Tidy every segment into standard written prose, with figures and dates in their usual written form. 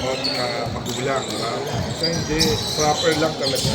o tsaka magulang. So hindi, proper lang talaga.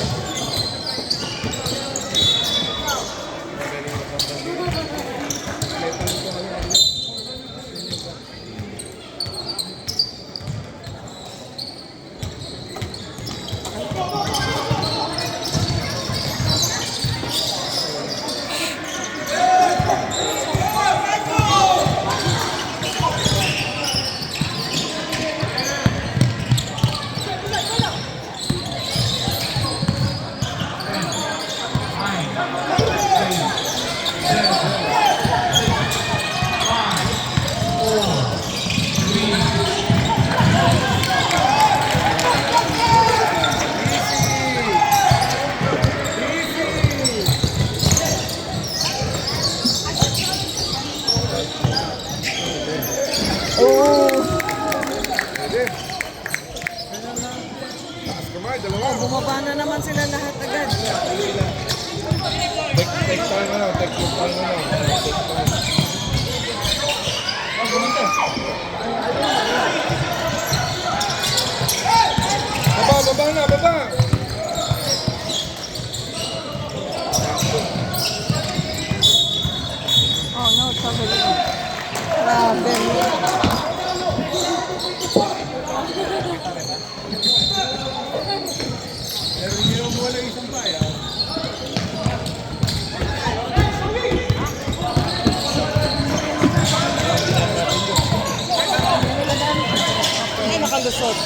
Bumaba na naman sila lahat agad. Take time na lang, take your time na lang. Baba na, baba! Oh no, sabi ko. Grabe. Ay, nakalusot.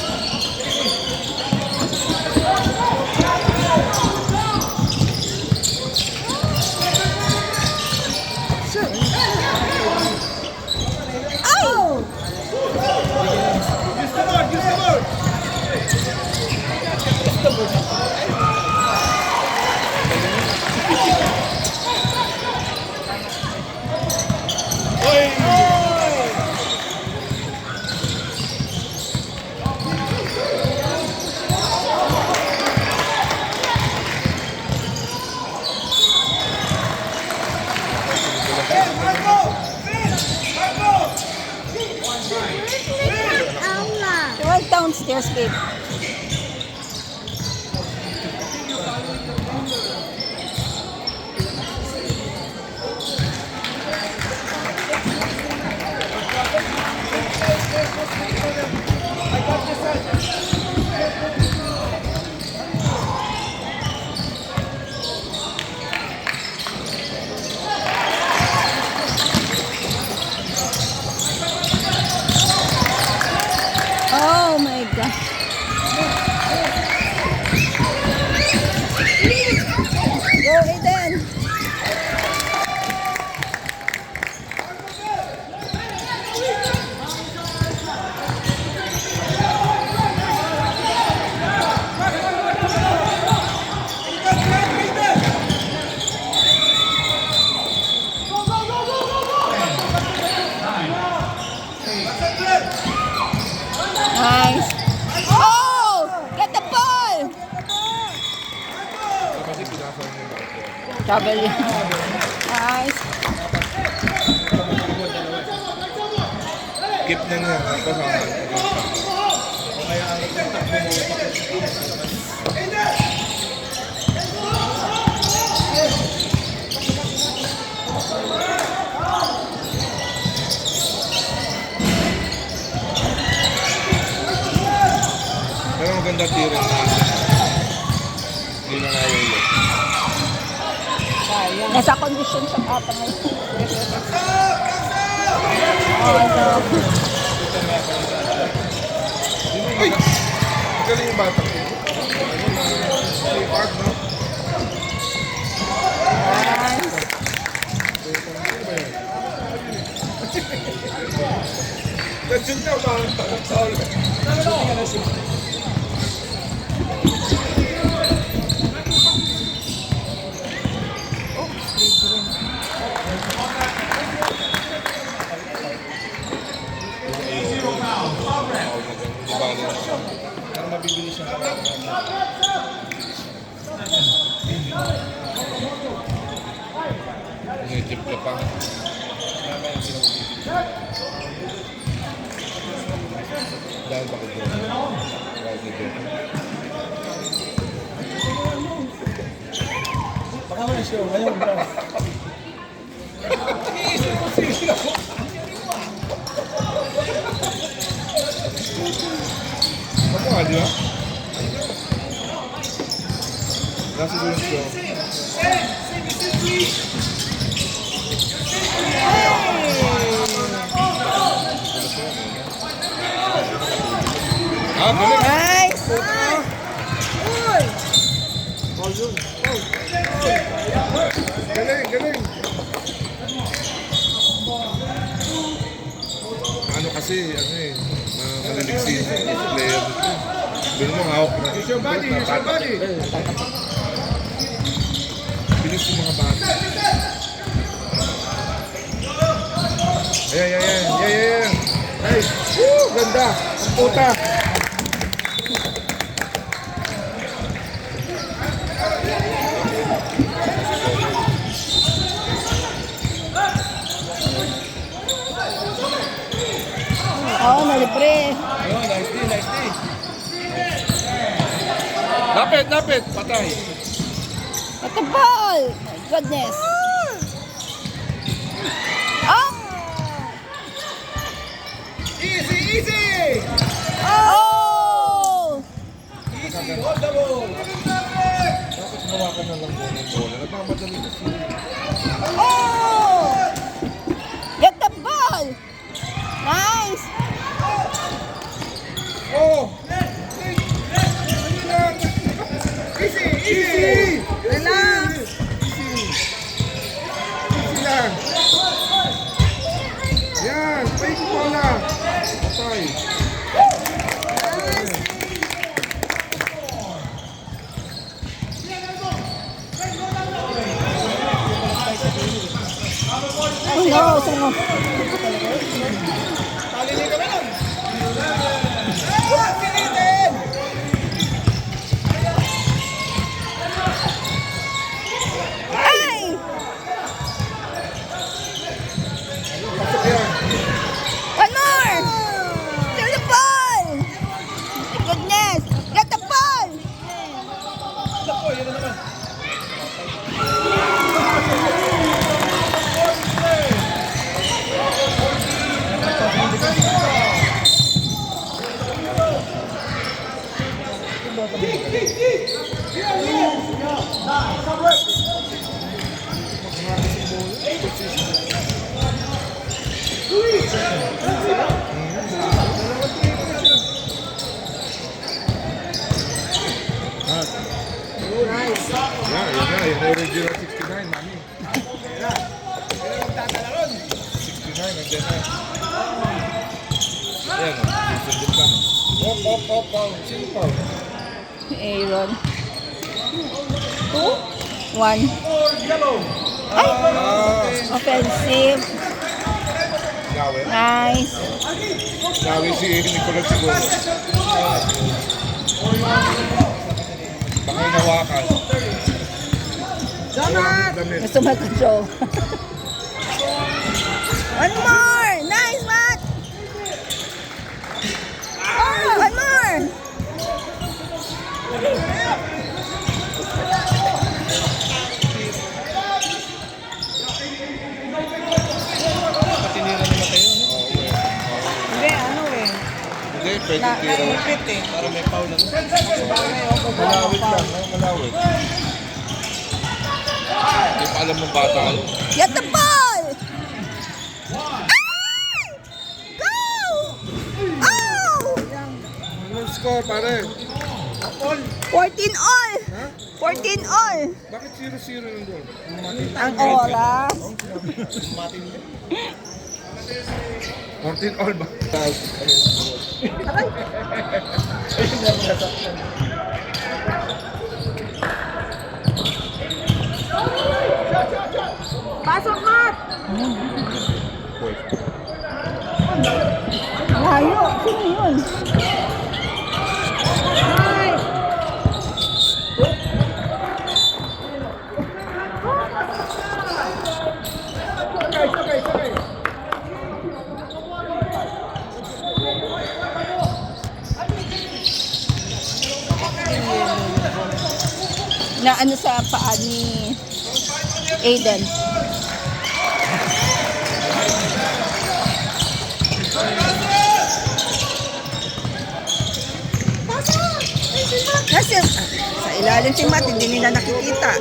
Right downstairs, babe. Oh my God. Go, Aiden. Nice. Oh! Get the ball! Trouble yun. Nice. Keep na niya. Pero maganda tira na. Hindi na nahuli. Nasa condition siya ata ngayon. Ay! Magaling yung bata. Si Park, no? Nice. Nandiyan niya, parang takot-takot. Pero mabibili siya. Nagtip ka pa. Tama yung Dahil bakit yun? Dahil dito. Baka mo na siya, ngayon bro. Ako nga, di ba? Nasa doon siya. Ah, galing! Nice! Galing, galing! Ano kasi, maliliksi yung player dito. Doon mo hawak na. It's your body, it's your body! Bilis yung mga bata. Ayan. Nice! Woo! Ganda! Ang puta! Oo, nalibre. Ayun, nice day. Lapit! Patay! At the ball! My goodness. Oh! Easy! Oh! Easy, hold the ball. Dapat hawakan na lang mo ng bola. Nagmamadali kasi. Oh! Get the ball! Nice! Oh! Easy! Relax! Easy lang! Yan! Fake bola! Patay! Oh no, sungo. Talili ka na nun. Pilitin! Ay! Pasok yan! One more! Get the ball! My goodness! Get the ball! Ako, yun na naman. Yan na original 69, mami. 69, nandiyan na. Ayan, susundin ka. Op. Sino pa? Aaron. 2? 1. Ay! Offensive. Yawe. Nice. Yawe si Nicolas siguro. Baka inawakan. Damit. Gusto mag-control. One more! Nice, Matt! Oh, one more! Patinira naman kayo, no? Oo, eh. Hindi, ano eh. Hindi, pwede tira. Naipit eh. Para may foul na. Malawit lang, malawit. Hindi pa alam ng bata yun. Get the ball! Ay! Go! Oh! Anong score, pare? 14 all! Ha? 14 all! Bakit 0-0 yung goal? Ang oras. 14 all ba? Pasok, Matt! Layo! Sino yun? Nice! Na ano sa paa ni Aiden. Kasi sa ilalim si Matt, hindi nila nakikita.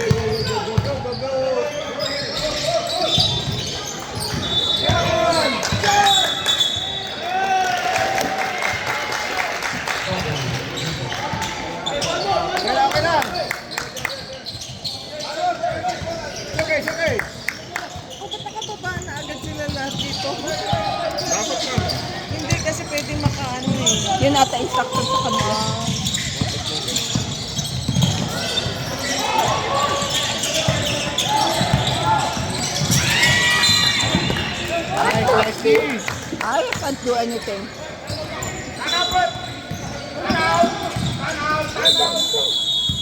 Okay na. Okay, okay. O, ba't nakababa na agad sila lahat dito? Dapat na. Hindi kasi pwedeng makaano eh. Yun ata instruction sa kanila. Ay, Lexi. I can't do anything.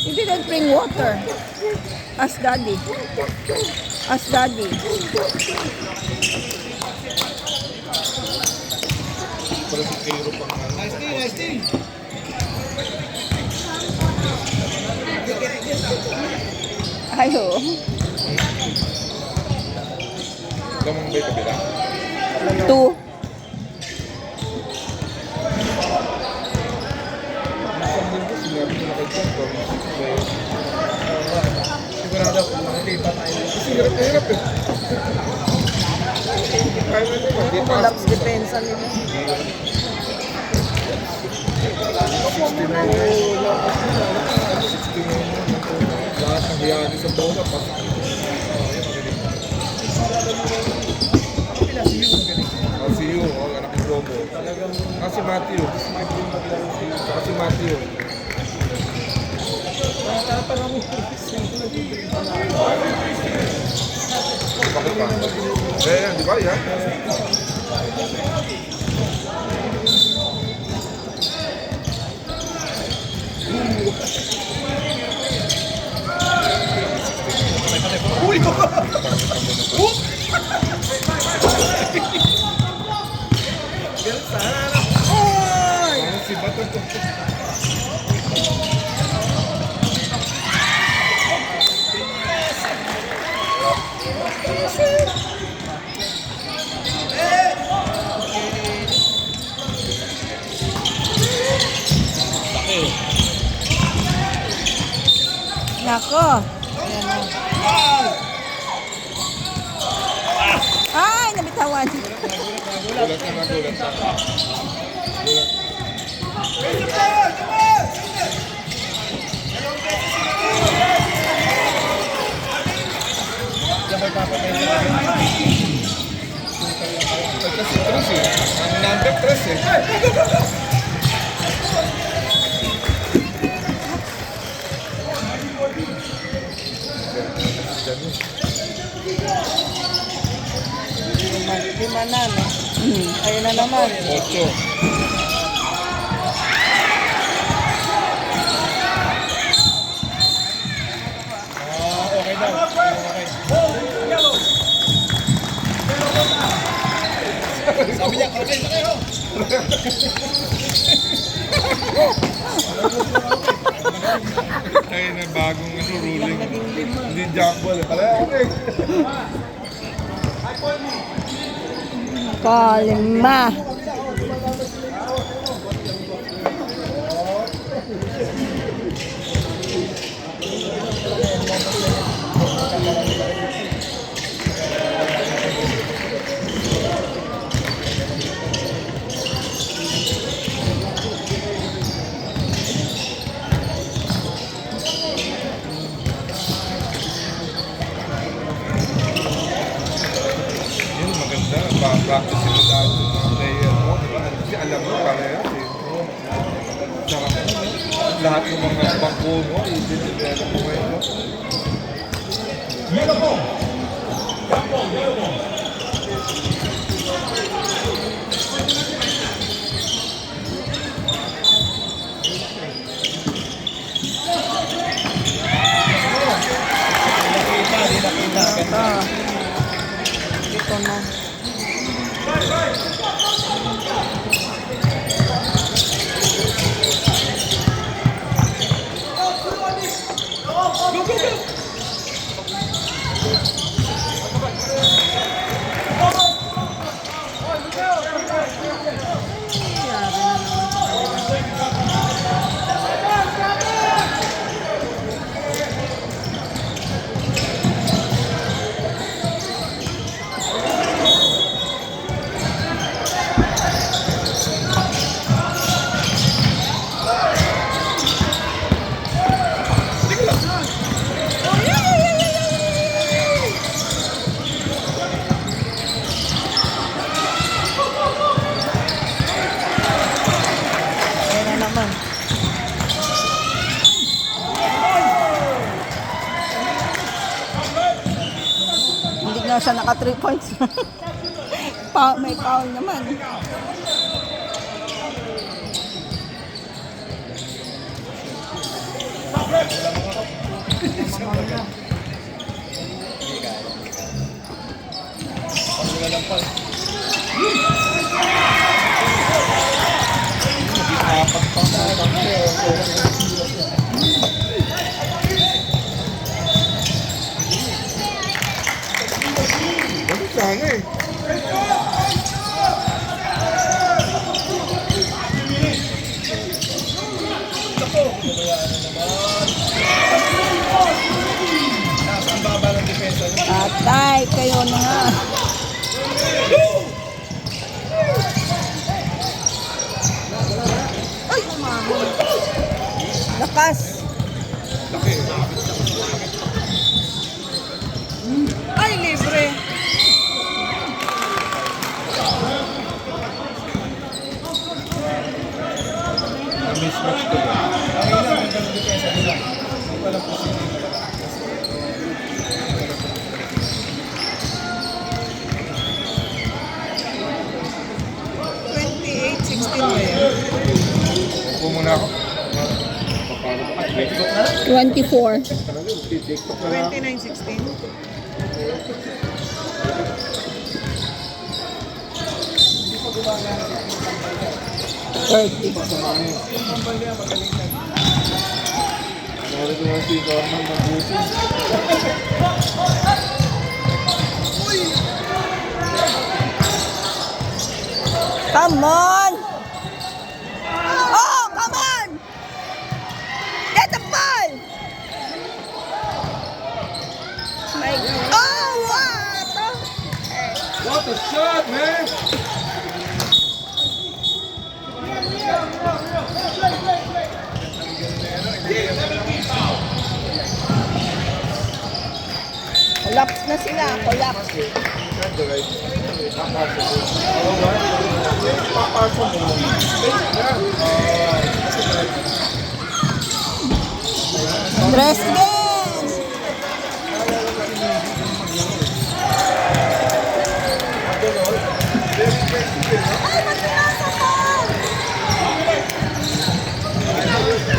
You didn't bring water. Ask daddy. Ask daddy. Para si Cairo pang ano. Nice thing, nice thing. Ayo. Lamang ba'y kabila? 2. Isang linggo, sinabi ko na kay John, gawin si player. Sigurado, makalipa tayo. Kasi hirap na hirap eh. Kaya na naman, di pa. Collapse depensa nila. 69 na. 69 na. Lahat ng hiyani sa bola. Pasok. Pila si Yu, magaling. Si Yu, anak ng Lobo. Si Matthew. Si Matthew. Bakit pa? Eh, di ba yan? Uy! Si Bato to. Nako. Ay, nabitawan. Gulat na nagulat na. Kasi Tres eh. Ang number Tres eh. Lima na, no? Ayun na naman. 8. Okay daw. Okay. Sabi niya, okay na kayo. Ay na bagong ano, ruling. Hindi jumble eh. Pala okay. Kalima. Yun, maganda. Practice sila lahat ng mga player mo. Kasi alam mo, parehas eh. Tsaka lahat ng mga bangko mo, i-develop mo ngayon. No? Ito na. siya naka 3 points. May foul naman. Wala lang pa. Apat pa sa Ano sana eh? Nasa ang baba ng depensa niya. Patay kayo na nga. Ay! Lakas. Laki. Ay, libre. Mismatch ko ba? Ang ina, ang ganda ng depensa nila. Hindi pa lang positive. 28-16 ba yan? Upo muna ako. Papalo ka. TikTok na? 24. Talaga, TikTok na lang. 29-16? Meron ko nga si Norman Mabuti. Come on! Oh, come on! Get the ball! My oh, what? What a shot, man! Collapse na sila, collapse. Papasok mo. Dress game! Ay, magpinasa ko!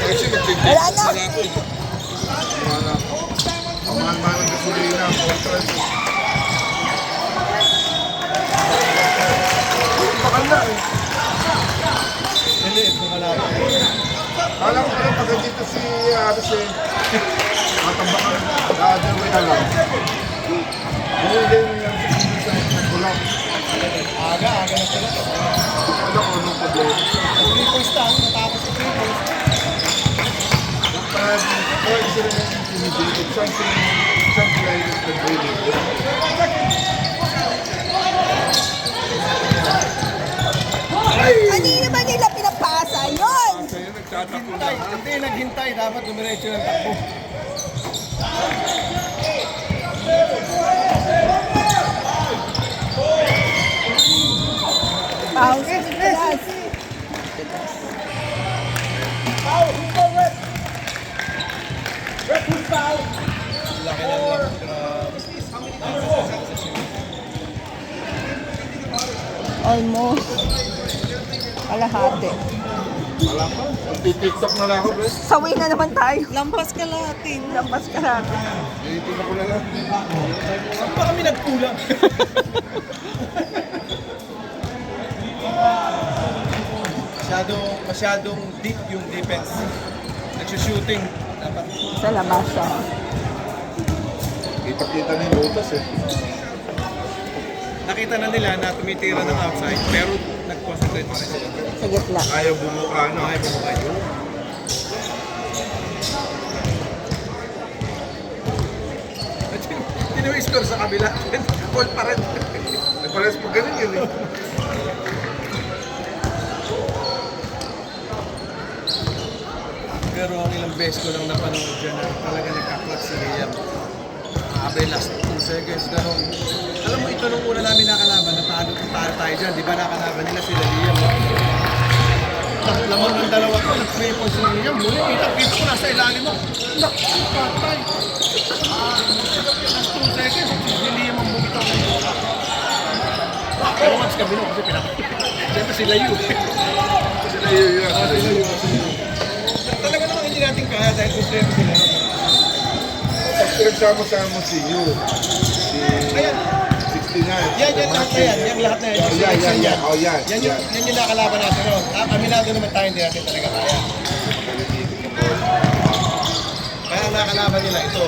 Kasi nagtitik. Wala na. Wala. Pamahan-mahan ng gasolina. Contrast. Bakal na eh. Hindi, pumalaki. Kala ko pala pag dito si Aris eh. Matambakan. Other way na lang. Hindi yung sa bulak. Aga na pala. Wala ko anong problema. 3 points lang, natapos sa 3 points. Kaya sila na intimidated. Something like it could really Kanina ba nila pinapasa yun? Sa'yo nagtatakbo Hintay, na. hindi naghintay. Dapat dumiretso ng takbo. Pause. Yes. Laki ng lang. Almost. Kalahati. Wala pa. Magti-tiktok na lang ako, bro. Sawi na naman tayo. Lampas ka lahatin. Lampas ka natin. Tingnan ko na lang. Saan pa kami nagkulang? masyadong deep yung defense. Nagsushooting. Dapat Sa labas siya. Kita-kita na yung lutas eh. nakita na nila na tumitira ng outside pero nag-concentrate pa rin sila. Sa gitla. Ayaw bumuka, no? Ay, bumuka yun. Tinu-score sa kabila. Call pa rin. Nagpares po ganun yun eh. Pero ang ilang beses ko lang napanood dyan na talaga nagka-clutch si Liam. Abre last 2 seconds, gano'n. Alam mo, ito nung una namin nakalaban, natalo tayo dyan. Di ba nakalaban nila sila Liam? Lamang ng dalawa ko, weapon si Liam. Muli, kita-kita ko nasa ilalim mo. Patay. Last 2 seconds, si Liam ang bumitaw ng bola. Pero mas kami no, kasi pinapatay. Siyempre sila yun. Sila yun. Talaga naman hindi natin kaya dahil kompleto sila. Pag pinagsama-sama si Yu, si Ayan. 69. Yan lahat na yan. Yan lahat na yan. Yung selection yan. Oh, yan. Yan yung nakalaban natin. No? Aminado naman tayo, hindi natin talaga kaya. Kaya ang nakalaban nila ito.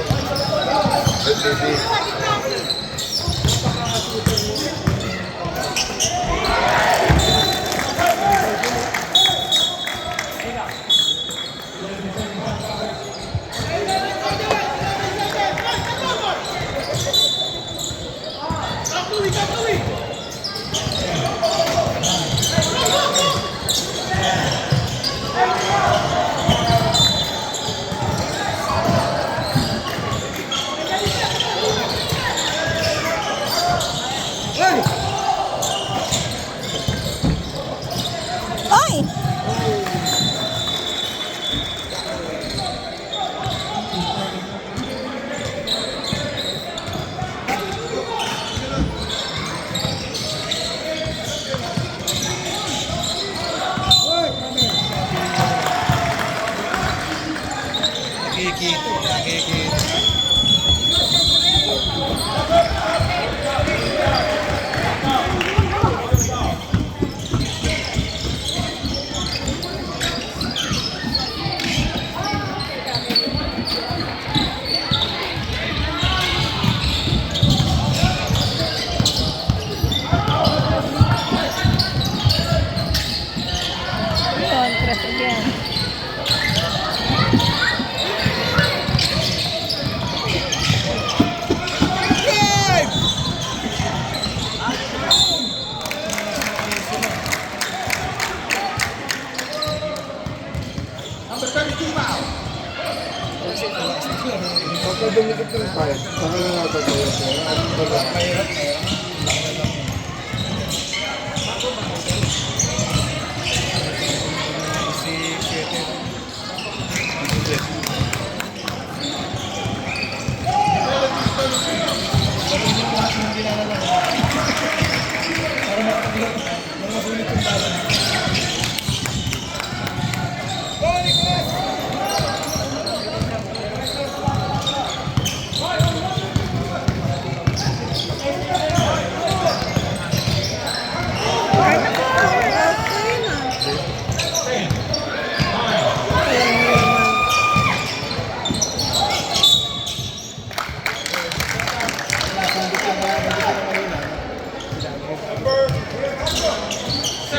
Ay! Nakikita. Yun, press again. Pagka dumikit ng 5, saka na natin kayo. Mahirap. Si Siete.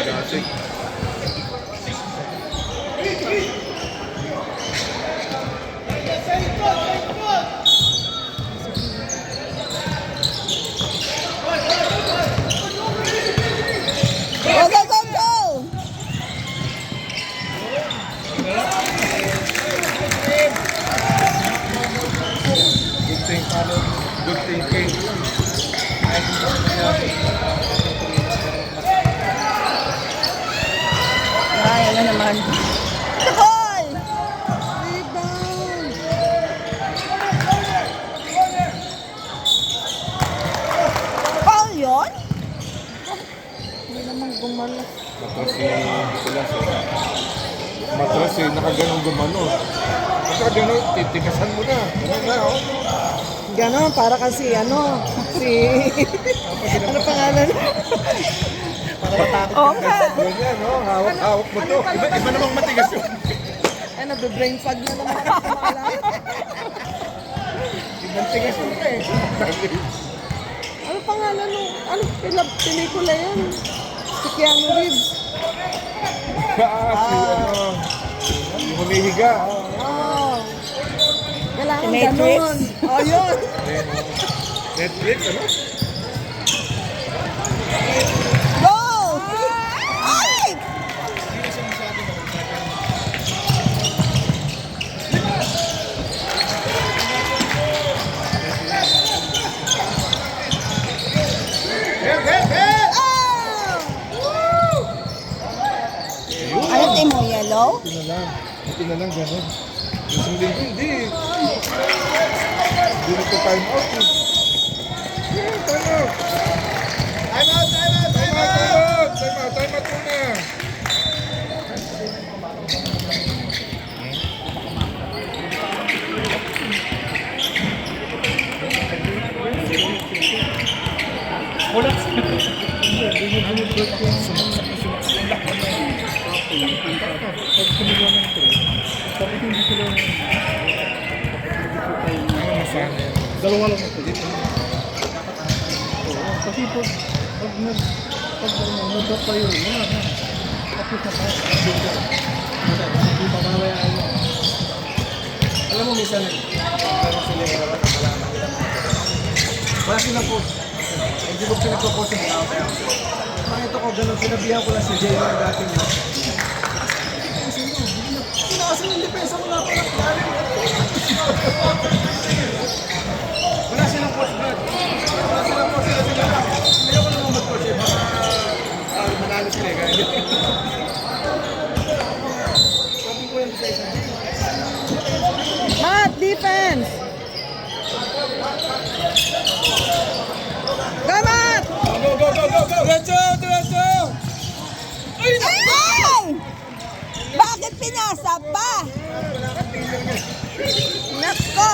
Classic. Go, go, go, go! Good thing, Carlo. Good thing, Kate. Ay, ano naman. The ball! Foul yun? Hindi naman gumalo. Matras si Nicolas. Matras eh, nakaganon gumano. Basta gano'n, titikasan mo na. Gano'n na, oh. Ganon, para kasi ano, si... ano pangalan? Para matakot. Oo nga. Ganyan, no? Hawak-hawak mo to. Iba namang matigas yun. Ay, nagbe-brain fog na naman ako pangalan. Ibang tigas yun eh. Ano pangalan nung, ano pelikula yan? Si Keanu Reeves. Si ano, yung humihiga. Oh. Kailangan Si Matrix. ganon. Oh, yun. Netflix, ano? Go! Ay! Ano team mo, yellow? No? Ito na lang, gano'n. Isang linggo, hindi. Hindi na ito time out eh. Yeah, time out. Time out muna. Ano masana yan? Dalawa lang ito. Kasi pag nag-drop tayo, wala na. Tapos na tayo. Hindi pa mamayaan mo. Alam mo, minsan, parang sila yung malaman nila. Wala silang post. Hindi ko pinagpo-post yung mga kaya. Parang ito ko, ganun, sinabihan ko lang si Jay yung dati niya. Sinakasan yung depensa mo nga pala. Wala silang post, Brad. Wala silang post, sila lang. Ayaw ko naman mag-post eh. Baka manalo sila eh. Kaya sabi ko yan sa isa. Mat, defense! Go, Mat! Go! Diretso! Ay! Bakit pinasa pa? Nako!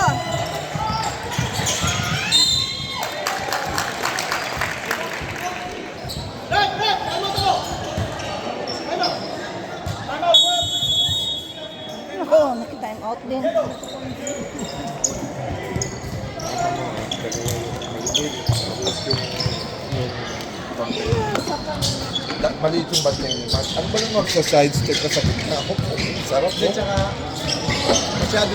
Nako, naki-time out din. Maliit yung bat niya. Ano ba yung mag-side step ka sa gitna? Sarap Hindi, mo. tsaka masyado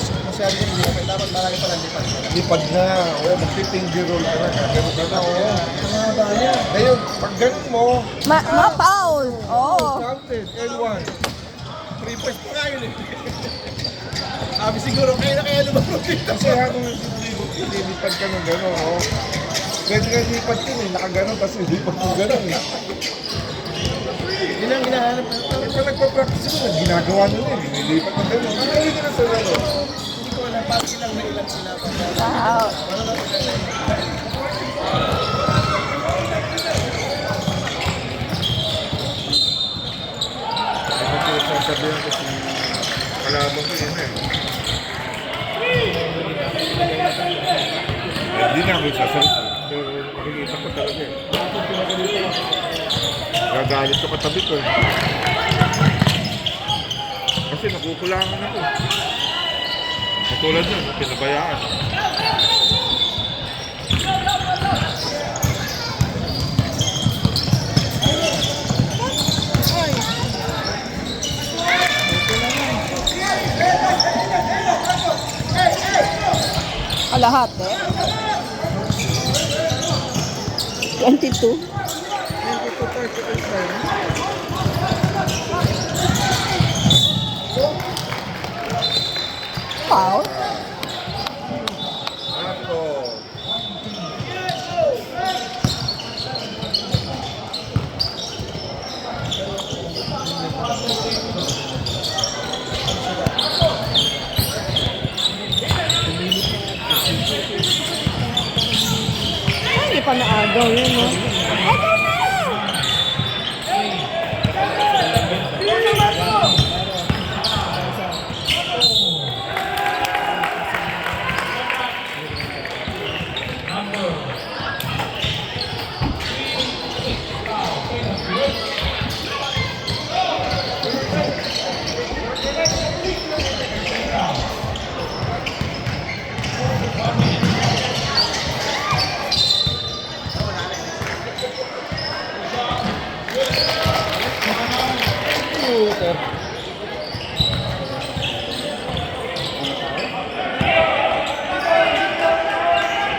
yung hindi naman. Dapat marami pa lang lipat. Lipad na. O, magpipindy roll ka na. Ganun ka na. O. Mahaba niya. Ngayon, pag ganun mo, Ma-foul. Oo. counted. L1. 3 points pa nga yun eh. Sabi siguro, kaya lumabas dito. Kasi habang lilipad ka ng gano'n, o. Pwede ka lipad yun eh. Nakaganon kasi lipad mo gano'n eh. Yun ang hinahanap na. Eh, pag nagpa-practice mo, ginagawa nila eh. Nililipat na gano'n. Ang galing nila sa gano'n. Hindi ko alam, parang ilang na ilang sila pa. Wow. Ano ko sasabihan ko si kalaban ko yun eh. Hindi na ako sasabihin. Pero makikita ko talaga eh. Gagalit ko katabi ko eh. Kasi nakukulangan ako. Katulad nun, pinabayaan. Lahat eh. 22. Foul. Ako. Ay, hindi pa naagaw yun, no?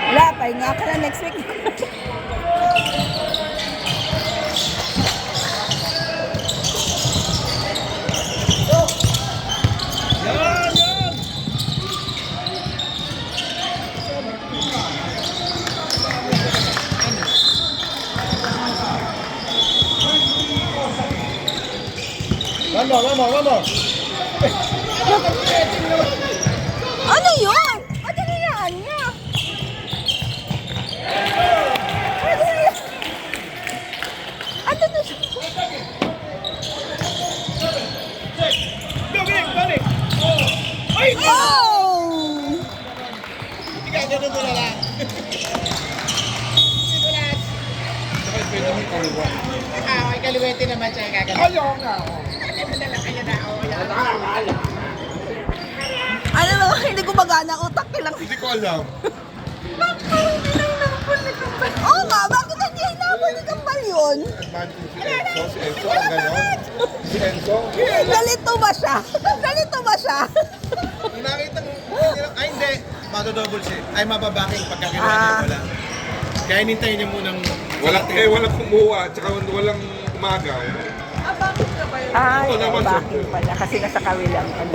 Wala, pahinga ka na next week. One more. Ano yun? Ano nangyayaan niya? Ano yan? Ano to? Oh! Saka pwede mo kaliwa. May kaliwete naman siya gagawin. Ayaw nga ako. Ano ba? Hindi ko magana ang utak nilang. Hindi ko alam. Oo nga, bakit hindi hinabol ni Kambal yun? Advantage si Enzo. Si Enzo ang ganon. Si Enzo. Galito ba siya? Galito ba siya? Nung nakita mo, ay hindi, double siya. Ay mababaking pagka kinuha niya Ah. wala. Kaya hinintay niya munang Walang kumuha, tsaka walang umagaw. Ay, Oo naman, bakit pala? Kasi nasa kawilang ano.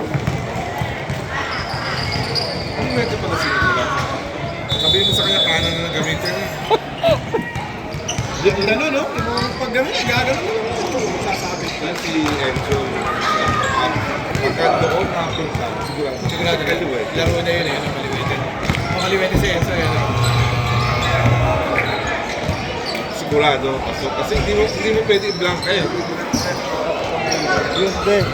Ano medyo pala sinigula? Sabihin mo sa kanya, kanan na gamitin eh. yung gano'n, no? Yung pag gano'n, gagano'n mo. Sasabi. Yan si Enzo. Pagka doon napunta, sigurado. Sigurado Sa ka. kaliwa. Laro na yun eh, yung maliwete. Makaliwete si Enzo yun. Sigurado. Kasi hindi mo pwede i-blank eh. Yun din.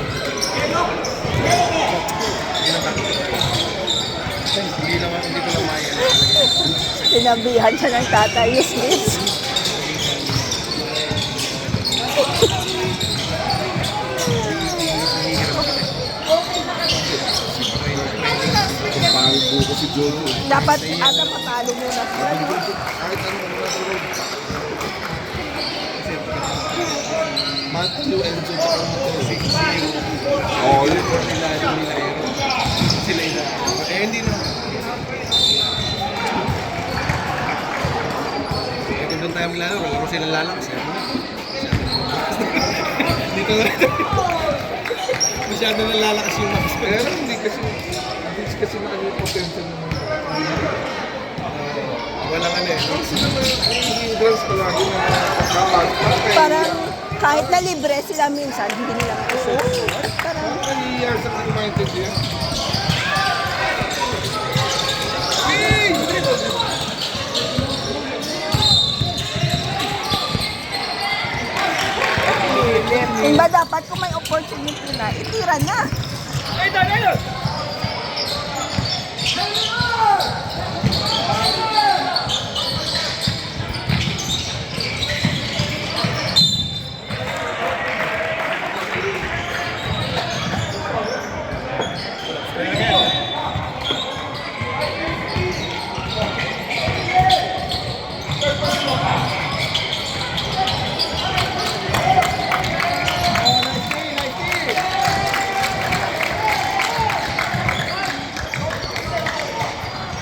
Hindi ko lang maya. Sinabihan siya ng tatay, useless. Pangit buko si Jojo. Dapat ata patalo muna siya. No? Kahit ano nasa loob. Matthew, Enzo, tsaka Mateo. Oo, yun. Sila ina. Eh, hindi na. Eh, kung doon tayo maglaro, laro sila lalakas. Dito na. Masyado na lalakas yung mas. Pero hindi kasi na ano yung potential ng Walang ano eh. yung girls palagi na kapag. Parang kahit na libre sila minsan, hindi nila kasi. Parang, Nangyayari sa mga maintindihan. iba dapat kung may opportunity na, itira na.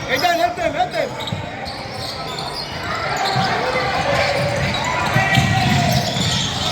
Hey, Dan, help them, help them.